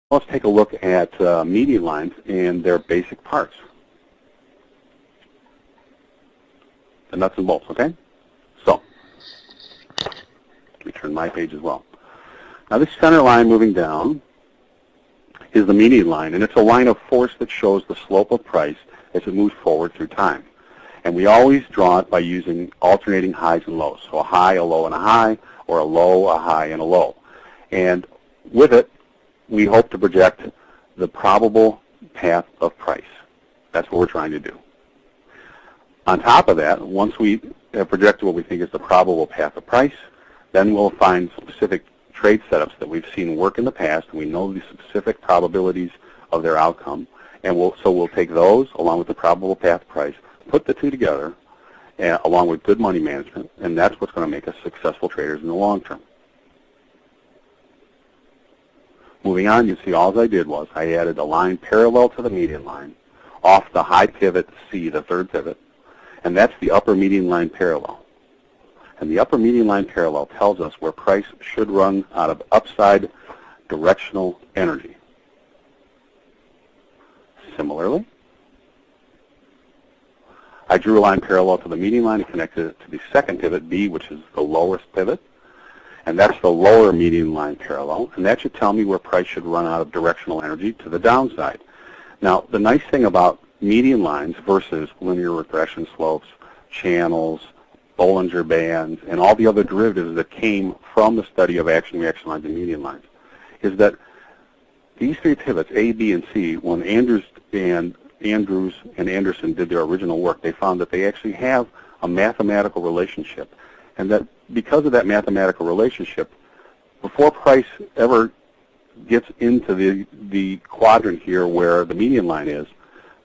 let's take a look at median lines and their basic parts. The nuts and bolts, okay? So, let me turn my page as well. Now this center line moving down is the median line, and it's a line of force that shows the slope of price as it moves forward through time. And we always draw it by using alternating highs and lows. So a high, a low, and a high, or a low, a high, and a low. And with it, we hope to project the probable path of price. That's what we're trying to do. On top of that, once we have projected what we think is the probable path of price, then we'll find specific trade setups that we've seen work in the past, and we know the specific probabilities of their outcome. And so we'll take those along with the probable path price, put the two together, along with good money management, and that's what's going to make us successful traders in the long term. Moving on, you see all I did was I added a line parallel to the median line off the high pivot C, the third pivot, and that's the upper median line parallel. And the upper median line parallel tells us where price should run out of upside directional energy. Similarly, I drew a line parallel to the median line and connected it to the second pivot, B, which is the lowest pivot. And that's the lower median line parallel. And that should tell me where price should run out of directional energy to the downside. Now, the nice thing about median lines versus linear regression slopes, channels, Bollinger Bands, and all the other derivatives that came from the study of action-reaction lines and median lines is that these three pivots, A, B, and C, when Andrews and Anderson did their original work, they found that they actually have a mathematical relationship, and that because of that mathematical relationship, before price ever gets into the quadrant here where the median line is,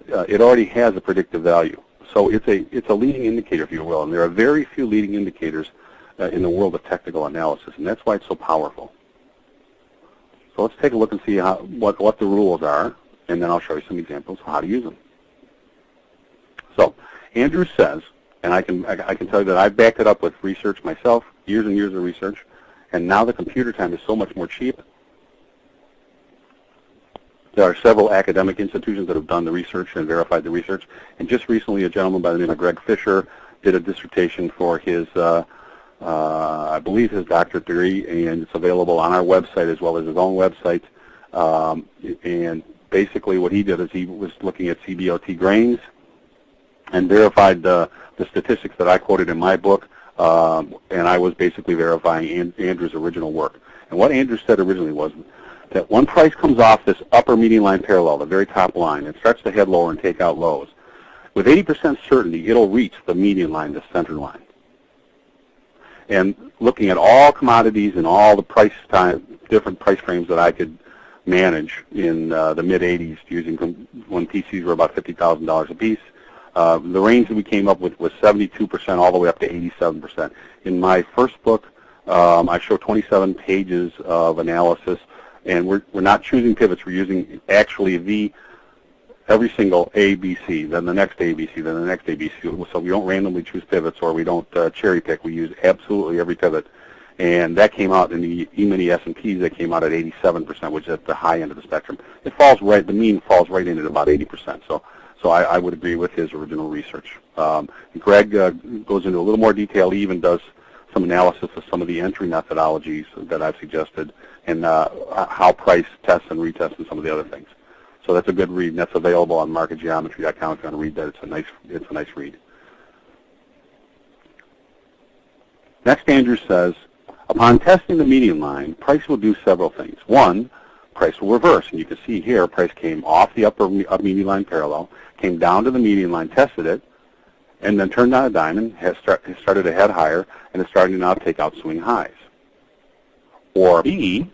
it already has a predictive value. So it's a leading indicator, if you will, and there are very few leading indicators in the world of technical analysis, and that's why it's so powerful. So let's take a look and see what the rules are, and then I'll show you some examples of how to use them. So Andrew says, and I can tell you that I've backed it up with research myself, years and years of research, and now the computer time is so much more cheap. There are several academic institutions that have done the research and verified the research, and just recently a gentleman by the name of Greg Fisher did a dissertation for his, I believe his doctorate degree, and it's available on our website as well as his own website. And basically what he did is he was looking at CBOT grains and verified the statistics that I quoted in my book, and I was basically verifying Andrew's original work. And what Andrew said originally was that when price comes off this upper median line parallel, the very top line, it starts to head lower and take out lows. With 80% certainty, it'll reach the median line, the center line. And looking at all commodities and all the different price frames that I could manage in the mid-'80s using when PCs were about $50,000 a piece, the range that we came up with was 72% all the way up to 87%. In my first book, I show 27 pages of analysis, and we're not choosing pivots. We're using actually every single A, B, C, then the next A, B, C, then the next A, B, C. So we don't randomly choose pivots or we don't cherry pick. We use absolutely every pivot. And that came out in the E-mini S&Ps, that came out at 87%, which is at the high end of the spectrum. It falls right, the mean falls right in at about 80%. So I would agree with his original research. Greg goes into a little more detail. He even does some analysis of some of the entry methodologies that I've suggested and how price tests and retests and some of the other things. So that's a good read, and that's available on marketgeometry.com if you want to read that. It's a nice read. Next, Andrew says, upon testing the median line, price will do several things. One, price will reverse, and you can see here price came off the upper median line parallel, came down to the median line, tested it, and then turned on a dime and has started to head higher, and is starting to now take out swing highs. Or B,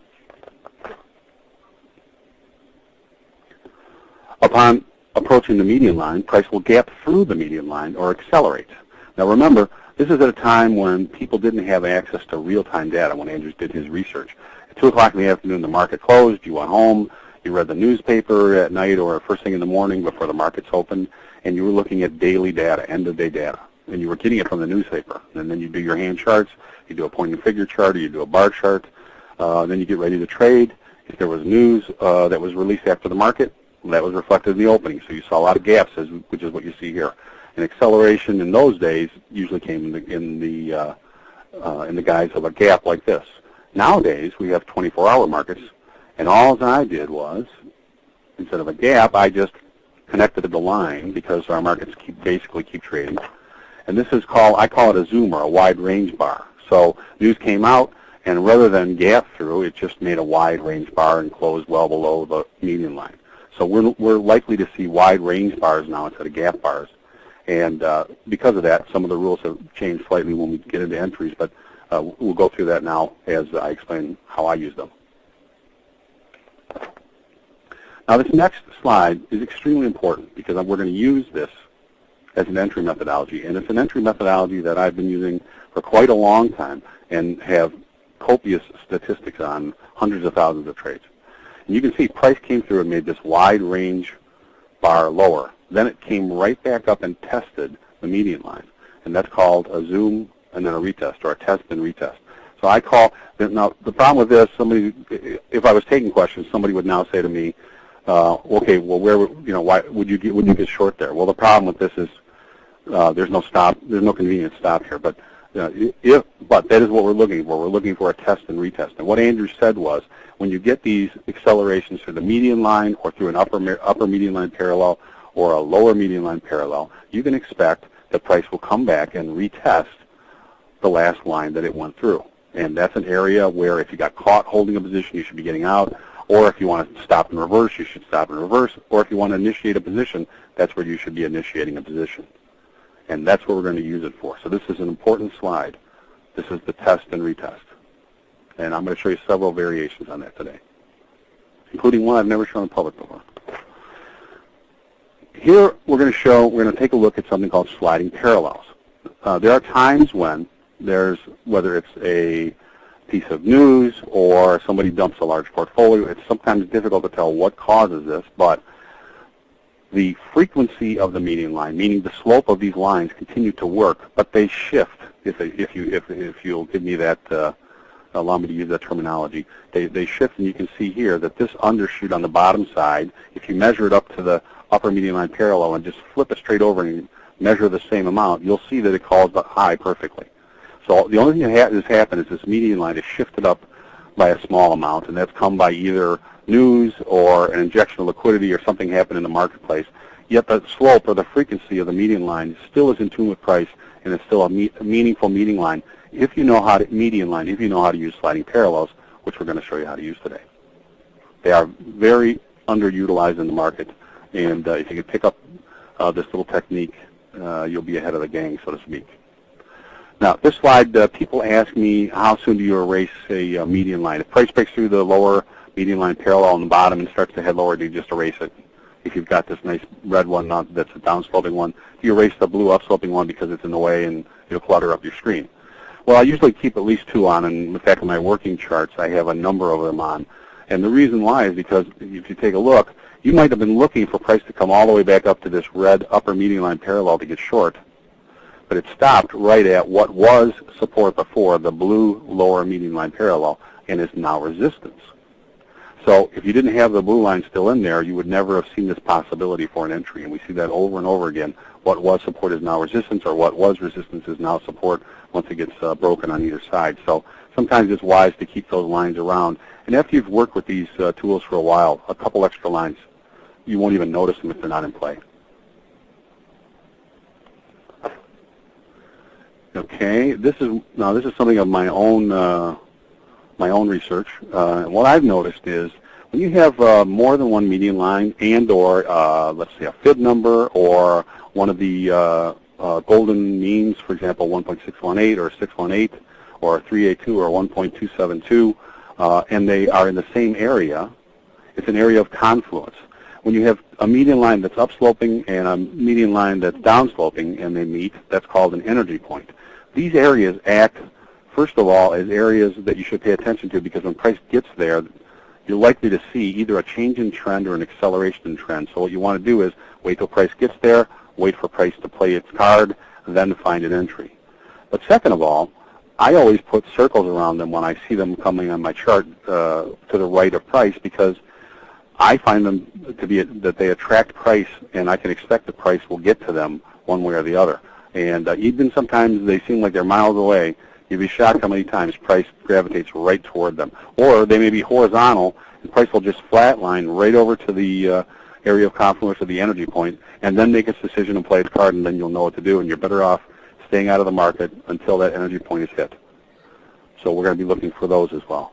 upon approaching the median line, price will gap through the median line or accelerate. Now remember, this is at a time when people didn't have access to real-time data when Andrews did his research. At 2 o'clock in the afternoon, the market closed, you went home, you read the newspaper at night or first thing in the morning before the markets opened, and you were looking at daily data, end-of-day data, and you were getting it from the newspaper. And then you do your hand charts, you do a point and figure chart, or you do a bar chart, then you get ready to trade, If there was news that was released after the market, that was reflected in the opening. So you saw a lot of gaps, which is what you see here. An acceleration in those days usually came in the guise of a gap like this. Nowadays, we have 24-hour markets, and all I did was, instead of a gap, I just connected to the line because our markets basically keep trading. And this is I call it a zoom, or a wide range bar. So news came out, and rather than gap through, it just made a wide range bar and closed well below the median line. So we're likely to see wide range bars now instead of gap bars. And because of that, some of the rules have changed slightly when we get into entries, but we'll go through that now as I explain how I use them. Now this next slide is extremely important because we're going to use this as an entry methodology, and it's an entry methodology that I've been using for quite a long time and have copious statistics on hundreds of thousands of trades. And you can see price came through and made this wide range bar lower. Then it came right back up and tested the median line, and that's called a zoom and then a retest, or a test and retest. So I call, now the problem with this, if I was taking questions, somebody would now say to me, okay, well, why would you get short there? Well, the problem with this is there's no convenient stop here, but that is what we're looking for. We're looking for a test and retest. And what Andrew said was, when you get these accelerations through the median line or through an upper median line parallel or a lower median line parallel, you can expect the price will come back and retest the last line that it went through. And that's an area where if you got caught holding a position, you should be getting out. Or if you want to stop and reverse, you should stop and reverse. Or if you want to initiate a position, that's where you should be initiating a position. And that's what we're going to use it for. So this is an important slide. This is the test and retest. And I'm going to show you several variations on that today, including one I've never shown in public before. Here we're going to take a look at something called sliding parallels. There are times when whether it's a piece of news or somebody dumps a large portfolio, it's sometimes difficult to tell what causes this, but the frequency of the median line, meaning the slope of these lines, continue to work, but they shift. If you'll give me that, allow me to use that terminology, they shift, and you can see here that this undershoot on the bottom side, if you measure it up to the upper median line parallel and just flip it straight over and measure the same amount, you'll see that it calls the high perfectly. So the only thing that has happened is this median line is shifted up by a small amount, and that's come by either news or an injection of liquidity or something happened in the marketplace. Yet the slope or the frequency of the median line still is in tune with price, and it's still a meaningful median line if you know how to use sliding parallels, which we're going to show you how to use today. They are very underutilized in the market, and if you can pick up this little technique, you'll be ahead of the gang, so to speak. Now, this slide, people ask me, how soon do you erase a median line? If price breaks through the lower median line parallel on the bottom and starts to head lower, do you just erase it? If you've got this nice red one that's a downsloping one, do you erase the blue upsloping one because it's in the way and it'll clutter up your screen? Well, I usually keep at least two on, and in fact, in my working charts, I have a number of them on. And the reason why is because if you take a look, you might have been looking for price to come all the way back up to this red upper median line parallel to get short, but it stopped right at what was support before, the blue lower median line parallel, and is now resistance. So if you didn't have the blue line still in there, you would never have seen this possibility for an entry, and we see that over and over again. What was support is now resistance, or what was resistance is now support once it gets broken on either side. So sometimes it's wise to keep those lines around. And after you've worked with these tools for a while, a couple extra lines, you won't even notice them if they're not in play. Okay, this is something of my own research. What I've noticed is when you have more than one median line and/or let's say a fib number or one of the golden means, for example, 1.618 or 618 or 382 or 1.272, and they are in the same area, it's an area of confluence. When you have a median line that's upsloping and a median line that's downsloping and they meet, that's called an energy point. These areas act, first of all, as areas that you should pay attention to, because when price gets there, you're likely to see either a change in trend or an acceleration in trend. So what you want to do is wait till price gets there, wait for price to play its card, and then find an entry. But second of all, I always put circles around them when I see them coming on my chart to the right of price, because I find them to be that they attract price, and I can expect the price will get to them one way or the other. And even sometimes they seem like they're miles away. You'd be shocked how many times price gravitates right toward them. Or they may be horizontal, and price will just flatline right over to the area of confluence of the energy point, and then make its decision and play its card, and then you'll know what to do, and you're better off staying out of the market until that energy point is hit. So we're going to be looking for those as well.